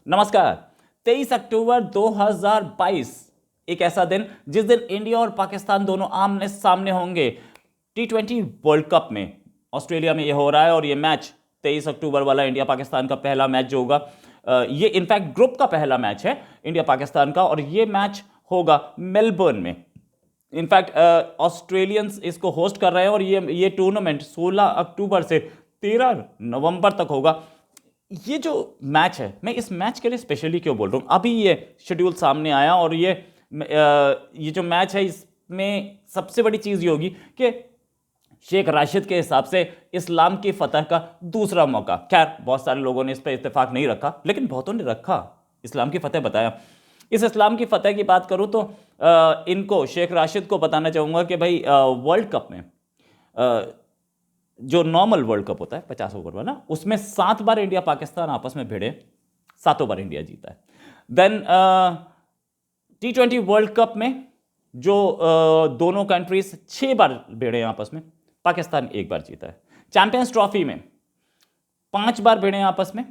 नमस्कार। 23 अक्टूबर 2022 एक ऐसा दिन जिस दिन इंडिया और पाकिस्तान दोनों आमने सामने होंगे T20 वर्ल्ड कप में। ऑस्ट्रेलिया में ये हो रहा है और ये मैच 23 अक्टूबर वाला इंडिया पाकिस्तान का पहला मैच जो होगा, ये इनफैक्ट ग्रुप का पहला मैच है इंडिया पाकिस्तान का, और ये मैच होगा मेलबर्न में। इनफैक्ट ऑस्ट्रेलियंस इसको होस्ट कर रहे हैं और ये टूर्नामेंट 16 अक्टूबर से 13 नवंबर तक होगा। ये जो मैच है, मैं इस मैच के लिए स्पेशली क्यों बोल रहा हूँ, अभी ये शेड्यूल सामने आया और ये जो मैच है इसमें सबसे बड़ी चीज़ ये होगी कि शेख राशिद के हिसाब से इस्लाम की फतह का दूसरा मौका। खैर, बहुत सारे लोगों ने इस पर इत्तेफाक नहीं रखा, लेकिन बहुतों ने रखा, इस्लाम की फतह बताया। इस इस्लाम की फतह की बात करूं तो इनको, शेख राशिद को बताना चाहूँगा कि भाई वर्ल्ड कप में जो नॉर्मल वर्ल्ड कप होता है 50 ओवर वाला, उसमें 7 बार इंडिया पाकिस्तान आपस में भिड़े, 7 बार इंडिया जीता है। देन T20 वर्ल्ड कप में जो दोनों कंट्रीज 6 बार भिड़े आपस में, पाकिस्तान 1 बार जीता है। चैंपियंस ट्रॉफी में 5 बार भिड़े आपस में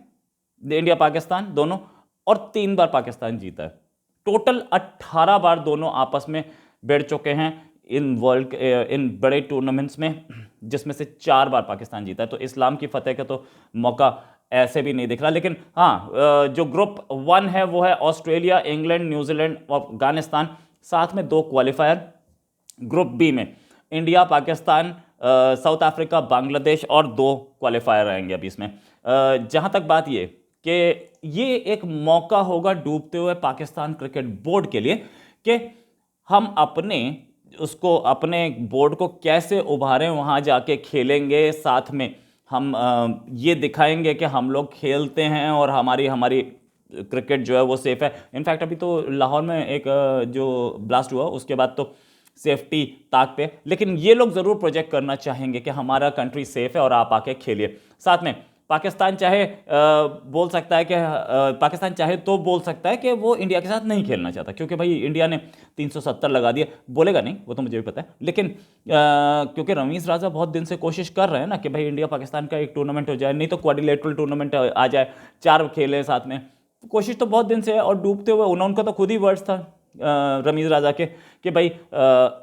इंडिया पाकिस्तान दोनों, और 3 बार पाकिस्तान जीता है। टोटल 18 बार दोनों आपस में भिड़ चुके हैं इन बड़े टूर्नामेंट्स में, जिसमें से 4 बार पाकिस्तान जीता है। तो इस्लाम की फतह का तो मौका ऐसे भी नहीं दिख रहा। लेकिन हाँ, जो ग्रुप 1 है वो है ऑस्ट्रेलिया, इंग्लैंड, न्यूजीलैंड और अफगानिस्तान, साथ में 2 क्वालिफायर। ग्रुप बी में India, Pakistan, south Africa, Bangladesh और 2 क्वालिफायर रहेंगे अभी इसमें। जहाँ तक बात ये कि ये एक मौका होगा डूबते हुए पाकिस्तान क्रिकेट बोर्ड के लिए कि हम अपने बोर्ड को कैसे उभारें, वहाँ जाके खेलेंगे, साथ में हम ये दिखाएंगे कि हम लोग खेलते हैं और हमारी क्रिकेट जो है वो सेफ है। इनफैक्ट अभी तो लाहौर में एक जो ब्लास्ट हुआ उसके बाद तो सेफ्टी ताक पे, लेकिन ये लोग ज़रूर प्रोजेक्ट करना चाहेंगे कि हमारा कंट्री सेफ है और आप आके खेलिए। साथ में पाकिस्तान चाहे पाकिस्तान चाहे तो बोल सकता है कि वो इंडिया के साथ नहीं खेलना चाहता, क्योंकि भाई इंडिया ने 370 लगा दिया। बोलेगा नहीं, वो तो मुझे भी पता है, लेकिन क्योंकि रमीज़ राजा बहुत दिन से कोशिश कर रहे हैं ना कि भाई इंडिया पाकिस्तान का एक टूर्नामेंट हो जाए, नहीं तो क्वाड्रिलेटरल टूर्नामेंट आ जाए, 4 खेले साथ में। कोशिश तो बहुत दिन से है, और डूबते हुए उनका तो खुद ही वर्ड्स था रमीज़ राजा के कि भाई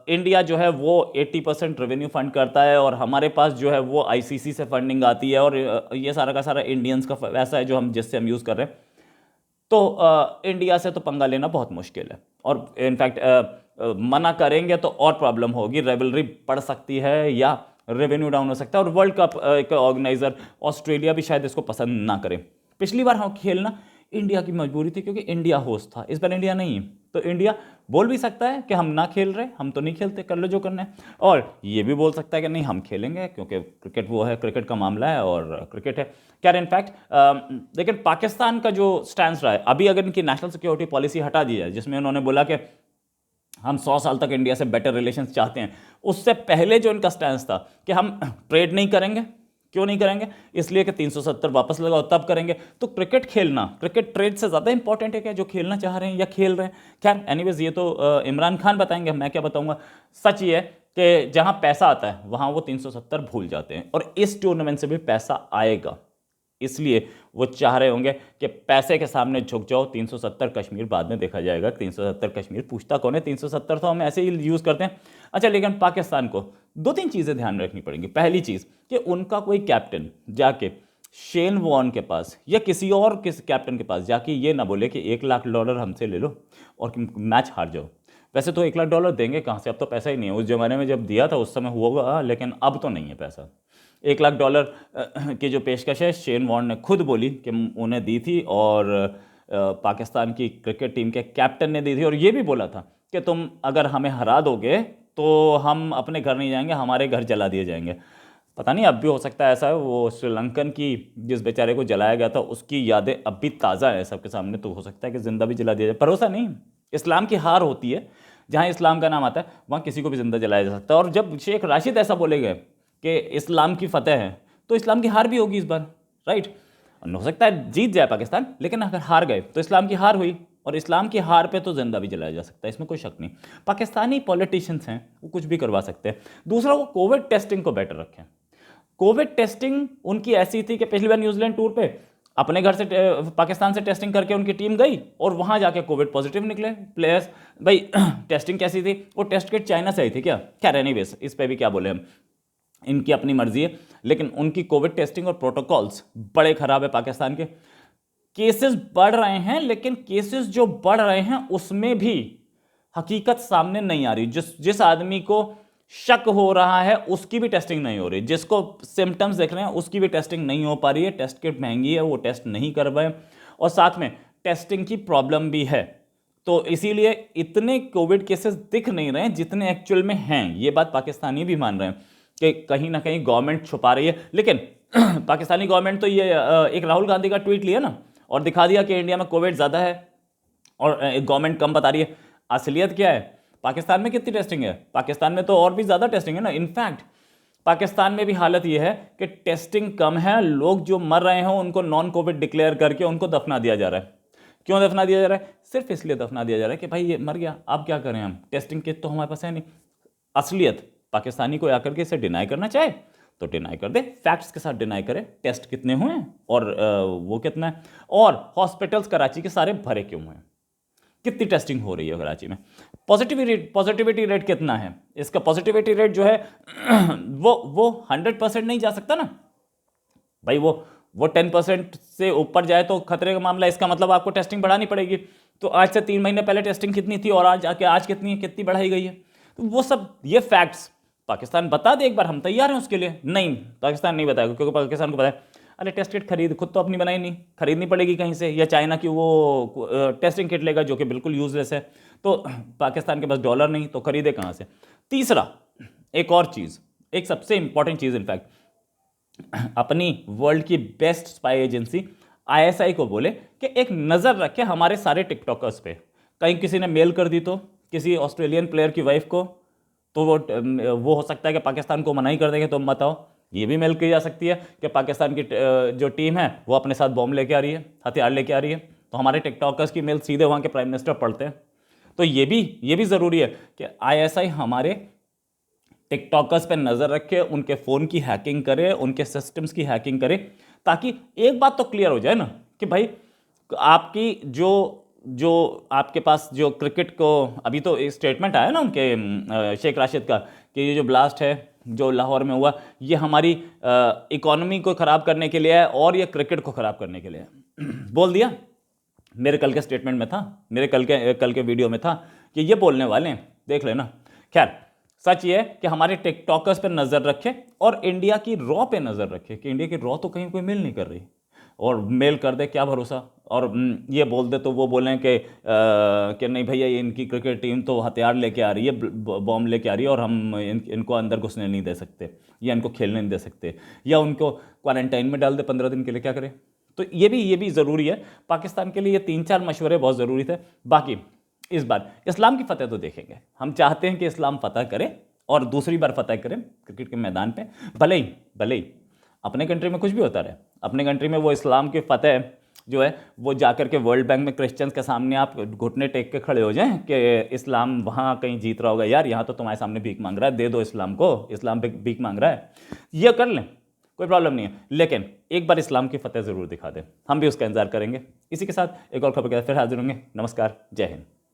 इंडिया जो है वो 80% रेवेन्यू फंड करता है और हमारे पास जो है वो आईसीसी से फंडिंग आती है, और ये सारा का सारा इंडियंस का वैसा है जो जिससे हम यूज़ कर रहे हैं। तो इंडिया से तो पंगा लेना बहुत मुश्किल है, और इनफैक्ट मना करेंगे तो और प्रॉब्लम होगी, रेवलरी बढ़ सकती है या रेवेन्यू डाउन हो सकता है। और वर्ल्ड कप का ऑर्गेनाइजर ऑस्ट्रेलिया भी शायद इसको पसंद ना करे। पिछली बार हम खेलना इंडिया की मजबूरी थी क्योंकि इंडिया होस्ट था, इस बार इंडिया नहीं है, तो इंडिया बोल भी सकता है कि हम ना खेल रहे, हम तो नहीं खेलते, कर लो जो करना है, और ये भी बोल सकता है कि नहीं हम खेलेंगे क्योंकि क्रिकेट वो है, क्रिकेट का मामला है और क्रिकेट है। क्या इनफैक्ट लेकिन पाकिस्तान का जो स्टैंड रहा है, अभी अगर इनकी नेशनल सिक्योरिटी पॉलिसी हटा दी जाए जिसमें उन्होंने बोला कि हम 100 साल तक इंडिया से बेटर रिलेशंस चाहते हैं, उससे पहले जो इनका स्टैंड था कि हम ट्रेड नहीं करेंगे। क्यों नहीं करेंगे? इसलिए कि 370 वापस लगाओ तब करेंगे। तो क्रिकेट खेलना, क्रिकेट ट्रेड से ज़्यादा इंपॉर्टेंट है क्या, जो खेलना चाह रहे हैं या खेल रहे हैं? खैर एनीवेज, ये तो इमरान खान बताएंगे, मैं क्या बताऊंगा। सच ये है कि जहां पैसा आता है वहां वो 370 भूल जाते हैं, और इस टूर्नामेंट से भी पैसा आएगा, इसलिए वो चाह रहे होंगे कि पैसे के सामने झुक जाओ। 370 कश्मीर बाद में देखा जाएगा, 370 कश्मीर पूछता कौन है, 370 तो हम ऐसे ही यूज़ करते हैं। अच्छा, लेकिन पाकिस्तान को 2-3 चीज़ें ध्यान रखनी पड़ेंगी। पहली चीज़ कि उनका कोई कैप्टन जाके शेन वॉर्न के पास या किसी कैप्टन के पास जाके ये ना बोले कि $1 लाख हमसे ले लो और मैच हार जाओ। वैसे तो $1 लाख देंगे कहाँ से, अब तो पैसा ही नहीं है। उस ज़माने में जब दिया था उस समय हुआ, लेकिन अब तो नहीं है पैसा। $1 लाख की जो पेशकश है शेन वॉर्न ने खुद बोली कि उन्हें दी थी, और पाकिस्तान की क्रिकेट टीम के कैप्टन ने दी थी, और ये भी बोला था कि तुम अगर हमें हरा दोगे तो हम अपने घर नहीं जाएंगे, हमारे घर जला दिए जाएंगे। पता नहीं अब भी हो सकता है ऐसा है। वो श्रीलंकन की जिस बेचारे को जलाया गया था उसकी यादें अब भी ताज़ा है सबके सामने, तो हो सकता है कि जिंदा भी जला दिया जाए। भरोसा नहीं, इस्लाम की हार होती है, जहाँ इस्लाम का नाम आता है वहाँ किसी को भी जिंदा जलाया जा सकता है। और जब शेख राशिद ऐसा बोलेंगे कि इस्लाम की फतह है, तो इस्लाम की हार भी होगी इस बार, राइट? हो सकता है जीत जाए पाकिस्तान, लेकिन अगर हार गए तो इस्लाम की हार हुई, और इस्लाम की हार पे तो जिंदा भी जलाया जा सकता है, इसमें कोई शक नहीं। पाकिस्तानी पॉलिटिशियंस हैं, वो कुछ भी करवा सकते हैं। दूसरा, वो कोविड टेस्टिंग को बेटर रखें। कोविड टेस्टिंग उनकी ऐसी थी कि पिछली बार न्यूजीलैंड टूर पे अपने घर से पाकिस्तान से टेस्टिंग करके उनकी टीम गई और वहां जाके कोविड पॉजिटिव निकले प्लेयर्स। भाई टेस्टिंग कैसी थी? वो टेस्ट किट चाइना से आई थी क्या? खैर एनीवेज, इस पे भी क्या बोले हम, इनकी अपनी मर्जी है, लेकिन उनकी कोविड टेस्टिंग और प्रोटोकॉल्स बड़े खराब है पाकिस्तान के। केसेस बढ़ रहे हैं, लेकिन केसेस जो बढ़ रहे हैं उसमें भी हकीकत सामने नहीं आ रही। जिस आदमी को शक हो रहा है उसकी भी टेस्टिंग नहीं हो रही, जिसको सिम्टम्स देख रहे हैं उसकी भी टेस्टिंग नहीं हो पा रही है। टेस्ट किट महंगी है, वो टेस्ट नहीं कर पाए, और साथ में टेस्टिंग की प्रॉब्लम भी है। तो इसीलिए इतने कोविड केसेस दिख नहीं रहे हैं जितने एक्चुअल में हैं। ये बात पाकिस्तानी भी मान रहे हैं कि कहीं ना कहीं गवर्नमेंट छुपा रही है। लेकिन पाकिस्तानी गवर्नमेंट तो ये एक राहुल गांधी का ट्वीट लिया ना और दिखा दिया कि इंडिया में कोविड ज़्यादा है और गवर्नमेंट कम बता रही है। असलियत क्या है? पाकिस्तान में कितनी टेस्टिंग है? पाकिस्तान में तो और भी ज़्यादा टेस्टिंग है ना। इनफैक्ट पाकिस्तान में भी हालत यह है कि टेस्टिंग कम है, लोग जो मर रहे हैं उनको नॉन कोविड डिक्लेयर करके उनको दफना दिया जा रहा है। क्यों दफना दिया जा रहा है? सिर्फ इसलिए दफना दिया जा रहा है कि भाई ये मर गया, अब क्या करें हम, टेस्टिंग किट तो हमारे पास है नहीं। असलियत पाकिस्तानी को आकर के इसे डिनाई करना चाहे तो डिनाई कर दे, फैक्ट्स के साथ डिनाई करे, टेस्ट कितने हुए हैं और वो कितना है, और हॉस्पिटल्स कराची के सारे भरे क्यों हैं, कितनी टेस्टिंग हो रही है कराची में, पॉजिटिविटी रेट कितना है। इसका पॉजिटिविटी रेट जो है वो 100% नहीं जा सकता ना भाई। वो 10% से ऊपर जाए तो खतरे का मामला। इसका मतलब आपको टेस्टिंग बढ़ानी पड़ेगी। तो आज से 3 महीने पहले टेस्टिंग कितनी थी और आज कितनी बढ़ाई गई है? तो वो सब ये फैक्ट्स पाकिस्तान बता दे एक बार, हम तैयार हैं उसके लिए। नहीं, पाकिस्तान नहीं बताएगा, क्योंकि पाकिस्तान को पता है अरे टेस्ट किट खरीद, खुद तो अपनी बनाई नहीं, खरीदनी पड़ेगी कहीं से, या चाइना की वो टेस्टिंग किट लेगा जो कि बिल्कुल यूजलेस है। तो पाकिस्तान के पास डॉलर नहीं तो खरीदे कहाँ से? तीसरा, एक और चीज़, एक सबसे इंपॉर्टेंट चीज़ इनफैक्ट, अपनी वर्ल्ड की बेस्ट स्पाई एजेंसी ISI को बोले कि एक नज़र रखे हमारे सारे टिकटॉकर्स पे। कहीं किसी ने मेल कर दी तो किसी ऑस्ट्रेलियन प्लेयर की वाइफ को, तो वो हो सकता है कि पाकिस्तान को मना ही कर देंगे, तुम बताओ। ये भी मेल की जा सकती है कि पाकिस्तान की जो टीम है वो अपने साथ बॉम्ब लेके आ रही है, हथियार लेके आ रही है, तो हमारे टिकटॉकर्स की मेल सीधे वहाँ के प्राइम मिनिस्टर पढ़ते हैं। तो ये भी ज़रूरी है कि ISI हमारे टिकटॉकर्स पे नज़र रखे, उनके फ़ोन की हैकिंग करे, उनके सिस्टम्स की हैकिंग करे, ताकि एक बात तो क्लियर हो जाए ना कि भाई आपकी जो आपके पास जो क्रिकेट को, अभी तो एक स्टेटमेंट आया ना उनके शेख राशिद का कि ये जो ब्लास्ट है जो लाहौर में हुआ ये हमारी इकोनॉमी को ख़राब करने के लिए है और ये क्रिकेट को ख़राब करने के लिए है। बोल दिया, मेरे कल के स्टेटमेंट में था, मेरे कल के वीडियो में था कि ये बोलने वाले हैं, देख लेना। खैर, सच ये है कि हमारे टिकटॉकर्स पर नज़र रखे और इंडिया की रॉ पे नज़र रखे कि इंडिया की रॉ तो कहीं कोई मेल नहीं कर रही, और मेल कर दे क्या भरोसा, और ये बोल दे तो वो बोलें कि नहीं भैया ये इनकी क्रिकेट टीम तो हथियार लेके आ रही है, बॉम्ब लेके आ रही है, और हम इनको अंदर घुसने नहीं दे सकते, या इनको खेलने नहीं दे सकते, या उनको क्वारंटाइन में डाल दे 15 दिन के लिए। क्या करें? तो ये भी ज़रूरी है पाकिस्तान के लिए। ये 3-4 मशवरे बहुत ज़रूरी थे। बाकी इस बार इस्लाम की फतह तो देखेंगे, हम चाहते हैं कि इस्लाम फतह करे और दूसरी बार फतह करें क्रिकेट के मैदान पे। भले ही अपने कंट्री में कुछ भी होता रहे, अपने कंट्री में वो इस्लाम की फतह जो है वो जाकर के वर्ल्ड बैंक में क्रिश्चियंस के सामने आप घुटने टेक के खड़े हो जाएं कि इस्लाम वहाँ कहीं जीत रहा होगा, यार यहाँ तो तुम्हारे सामने भीख मांग रहा है, दे दो इस्लाम को, इस्लाम पे भीख मांग रहा है, ये कर लें, कोई प्रॉब्लम नहीं है। लेकिन एक बार इस्लाम की फतह ज़रूर दिखा दें, हम भी उसका इंतजार करेंगे। इसी के साथ एक और खबर के साथ फिर हाजिर होंगे। नमस्कार, जय हिंद।